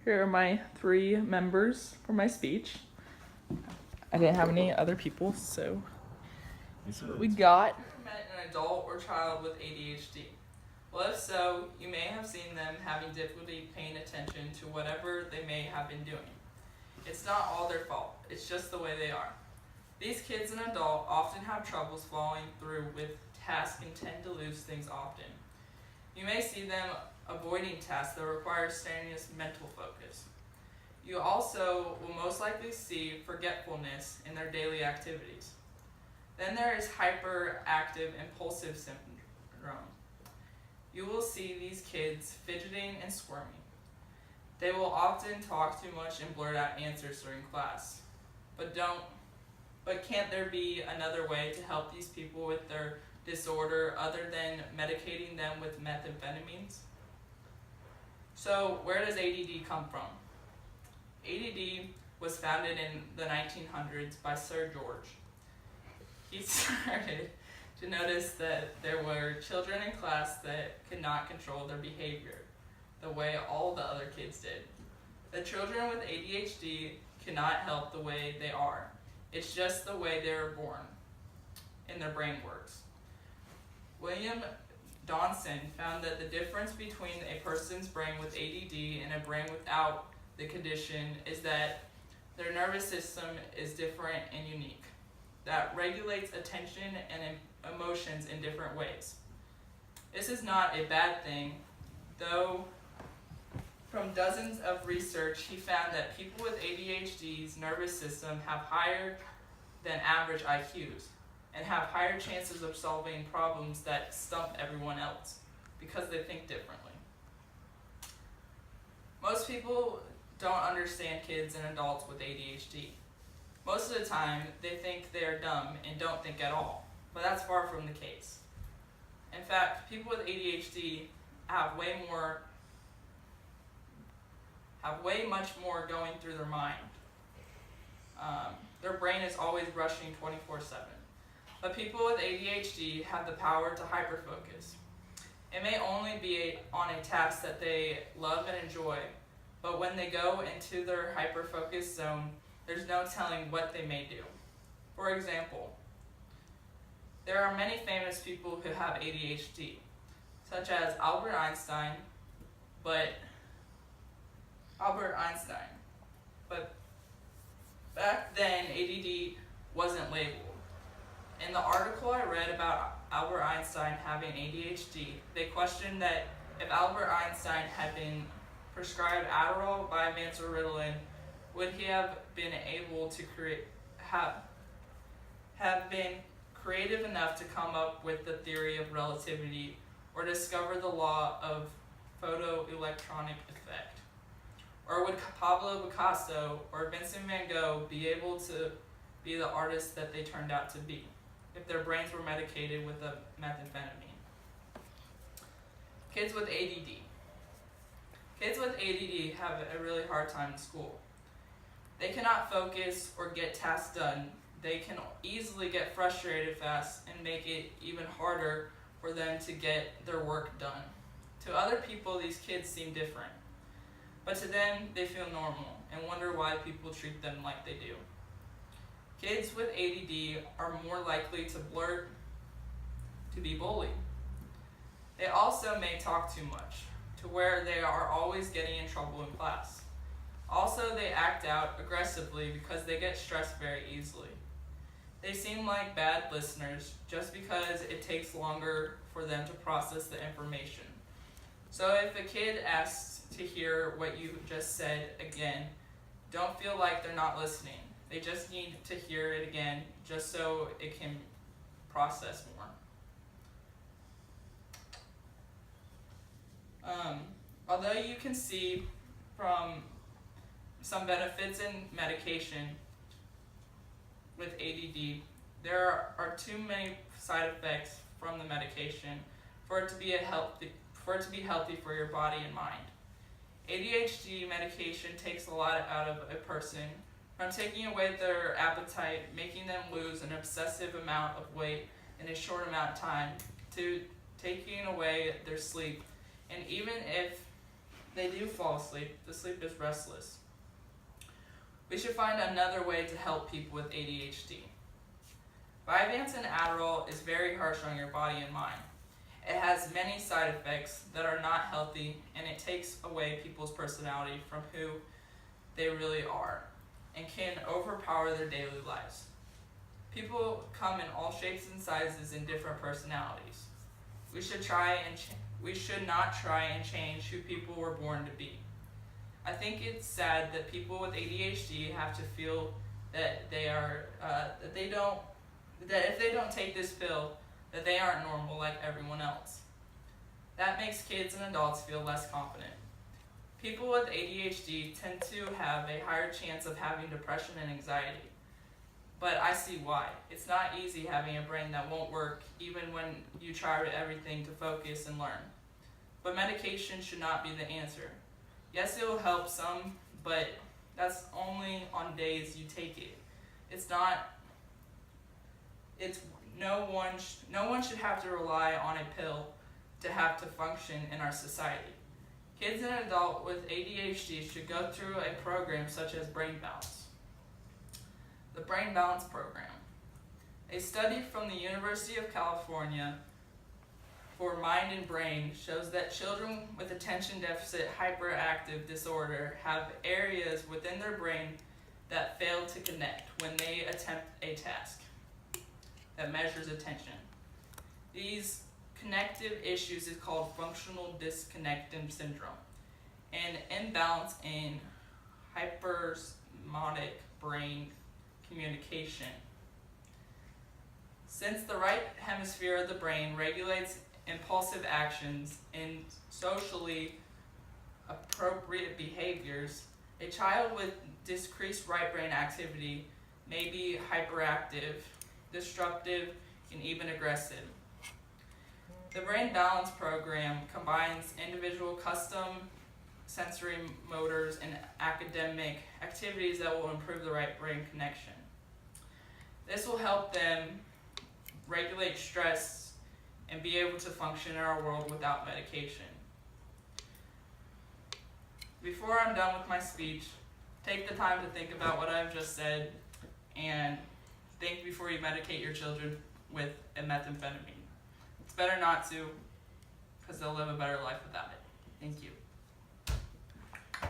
Here are my 3 members for my speech. I didn't have any other people, so this is what we got. Have you met an adult or child with ADHD? Well, if so, you may have seen them having difficulty paying attention to whatever they may have been doing. It's not all their fault, it's just the way they are. These kids and adults often have troubles following through with tasks and tend to lose things often. You may see them avoiding tasks that require strenuous mental focus. You also will most likely see forgetfulness in their daily activities. Then there is hyperactive impulsive syndrome. You will see these kids fidgeting and squirming. They will often talk too much and blurt out answers during class. But can't there be another way to help these people with their disorder other than medicating them with methamphetamines? So where does ADD come from? ADD was founded in the 1900s by Sir George. He started to notice that there were children in class that could not control their behavior the way all the other kids did. The children with ADHD cannot help the way they are. It's just the way they were born and their brain works. William Donson found that the difference between a person's brain with ADD and a brain without the condition is that their nervous system is different and unique, that regulates attention and emotions in different ways. This is not a bad thing, though from dozens of research he found that people with ADHD's nervous system have higher than average IQs and have higher chances of solving problems that stump everyone else because they think differently. Most people don't understand kids and adults with ADHD. Most of the time, they think they are dumb and don't think at all, but that's far from the case. In fact, people with ADHD have way much more going through their mind. Their brain is always rushing 24/7. But people with ADHD have the power to hyperfocus. It may only be on a task that they love and enjoy, but when they go into their hyperfocus zone, there's no telling what they may do. For example, there are many famous people who have ADHD, such as Albert Einstein, but back then ADD wasn't labeled. In the article I read about Albert Einstein having ADHD, they questioned that if Albert Einstein had been prescribed Adderall, Vyvanse, or Ritalin, would he have been able to have been creative enough to come up with the theory of relativity or discover the law of photoelectronic effect? Or would Pablo Picasso or Vincent van Gogh be able to be the artists that they turned out to be if their brains were medicated with a methamphetamine? Kids with ADD. Kids with ADD have a really hard time in school. They cannot focus or get tasks done. They can easily get frustrated fast and make it even harder for them to get their work done. To other people, these kids seem different, but to them, they feel normal and wonder why people treat them like they do. Kids with ADD are more likely to be bullied. They also may talk too much, to where they are always getting in trouble in class. Also, they act out aggressively because they get stressed very easily. They seem like bad listeners just because it takes longer for them to process the information. So if a kid asks to hear what you just said again, don't feel like they're not listening. They just need to hear it again just so it can process more. Although you can see from some benefits in medication with ADD, there are too many side effects from the medication for it to be healthy for your body and mind. ADHD medication takes a lot out of a person, from taking away their appetite, making them lose an obsessive amount of weight in a short amount of time, to taking away their sleep. And even if they do fall asleep. The sleep is restless. We should find another way to help people with ADHD. Vyvanse and Adderall is very harsh on your body and mind. It has many side effects that are not healthy, and it takes away people's personality from who they really are and can overpower their daily lives. People come in all shapes and sizes and different personalities. We should not try and change who people were born to be. I think it's sad that people with ADHD have to feel that that if they don't take this pill, that they aren't normal like everyone else. That makes kids and adults feel less confident. People with ADHD tend to have a higher chance of having depression and anxiety. But I see why. It's not easy having a brain that won't work even when you try everything to focus and learn. But medication should not be the answer. Yes, it will help some, but that's only on days you take it. No one should have to rely on a pill to have to function in our society. Kids and adults with ADHD should go through a program such as Brain Balance. The Brain Balance Program. A study from the University of California for Mind and Brain shows that children with attention deficit hyperactive disorder have areas within their brain that fail to connect when they attempt a task that measures attention. These connective issues is called functional disconnected syndrome, an imbalance in hypersomnic brain communication. Since the right hemisphere of the brain regulates impulsive actions and socially appropriate behaviors, a child with decreased right brain activity may be hyperactive, destructive, and even aggressive. The Brain Balance Program combines individual custom sensory motors and academic activities that will improve the right brain connection. This will help them regulate stress and be able to function in our world without medication. Before I'm done with my speech, take the time to think about what I've just said and think before you medicate your children with a methamphetamine. It's better not to, because they'll live a better life without it. Thank you.